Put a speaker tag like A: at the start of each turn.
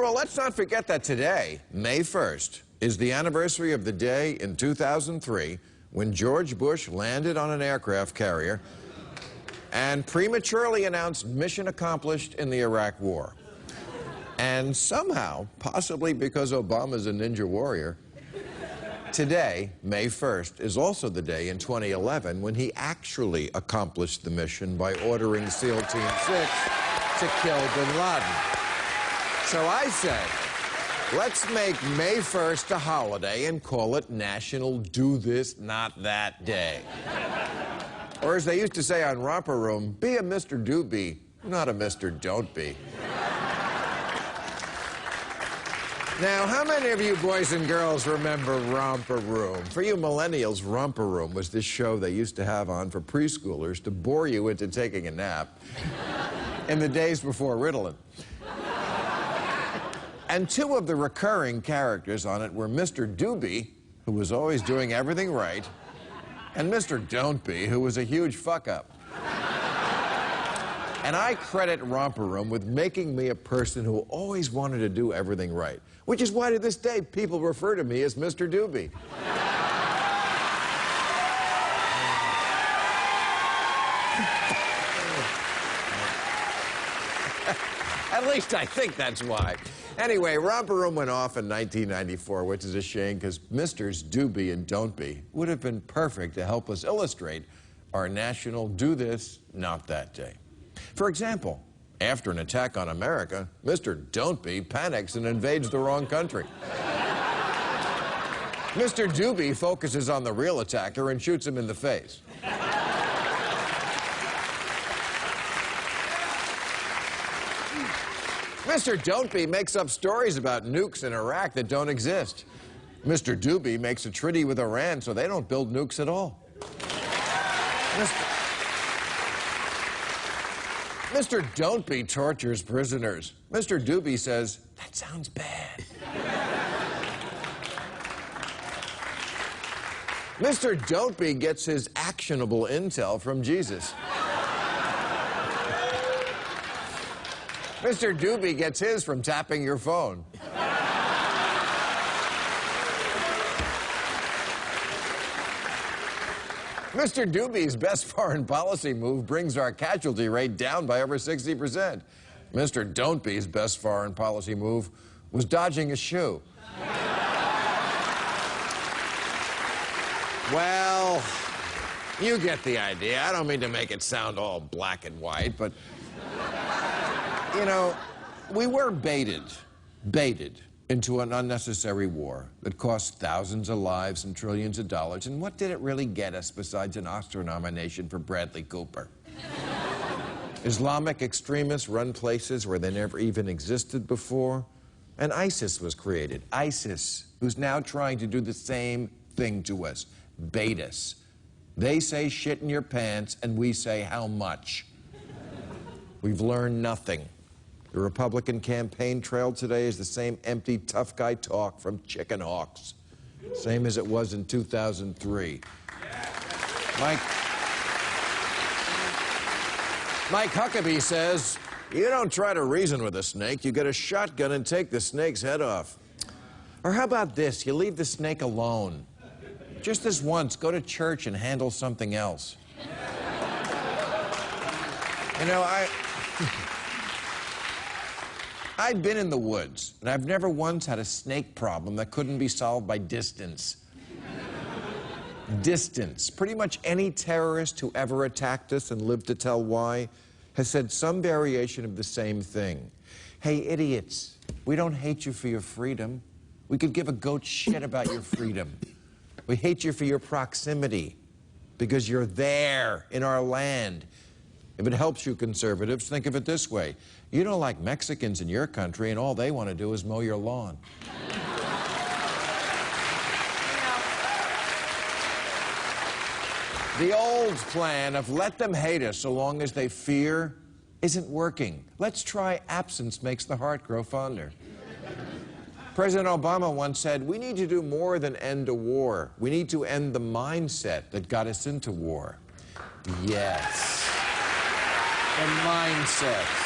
A: Well, let's not forget that today, May 1st, is the anniversary of the day in 2003 when George Bush landed on an aircraft carrier and prematurely announced mission accomplished in the Iraq War. And somehow, possibly because Obama's a ninja warrior, today, May 1st, is also the day in 2011 when he actually accomplished the mission by ordering SEAL Team 6 to kill bin Laden. So I say, let's make May 1st a holiday and call it National Do This, Not That Day. Or as they used to say on Romper Room, be a Mr. Do Be, not a Mr. Don't Be. Now, how many of you boys and girls remember Romper Room? For you millennials, Romper Room was this show they used to have on for preschoolers to bore you into taking a nap in the days before Ritalin. And two of the recurring characters on it were Mr. Doobie, who was always doing everything right, and Mr. Don't Be, who was a huge fuck-up. And I credit Romper Room with making me a person who always wanted to do everything right, which is why to this day people refer to me as Mr. Doobie. At least I think that's why. Anyway, Romper Room went off in 1994, which is a shame because Misters Doobie and Don't Be would have been perfect to help us illustrate our National Do This, Not That Day. For example, after an attack on America, Mr. Don't Be panics and invades the wrong country. Mr. Doobie focuses on the real attacker and shoots him in the face. Mr. Don't Be makes up stories about nukes in Iraq that don't exist. Mr. Doobie makes a treaty with Iran so they don't build nukes at all. Mr. Don't Be tortures prisoners. Mr. Doobie says, that sounds bad. Mr. Don't Be gets his actionable intel from Jesus. Mr. Doobie gets his from tapping your phone. Mr. Doobie's best foreign policy move brings our casualty rate down by over 60%. Mr. Don't Be's best foreign policy move was dodging a shoe. Well, you get the idea. I don't mean to make it sound all black and white, but you know, we were baited into an unnecessary war that cost thousands of lives and trillions of dollars. And what did it really get us besides an Oscar nomination for Bradley Cooper? Islamic extremists run places where they never even existed before. And ISIS was created. ISIS, who's now trying to do the same thing to us, bait us. They say shit in your pants, and we say how much. We've learned nothing. The Republican campaign trail today is the same empty, tough guy talk from chicken hawks. Same as it was in 2003. Mike Huckabee says, you don't try to reason with a snake, you get a shotgun and take the snake's head off. Or how about this, you leave the snake alone. Just this once, go to church and handle something else. You know, I've been in the woods, and I've never once had a snake problem that couldn't be solved by distance. Distance. Pretty much any terrorist who ever attacked us and lived to tell why has said some variation of the same thing. Hey, idiots, we don't hate you for your freedom. We could give a goat shit about your freedom. We hate you for your proximity, because you're there in our land. If it helps you conservatives, think of it this way. You don't like Mexicans in your country, and all they want to do is mow your lawn. The old plan of let them hate us so long as they fear isn't working. Let's try absence makes the heart grow fonder. President Obama once said, we need to do more than end a war. We need to end the mindset that got us into war. Yes. The mindset.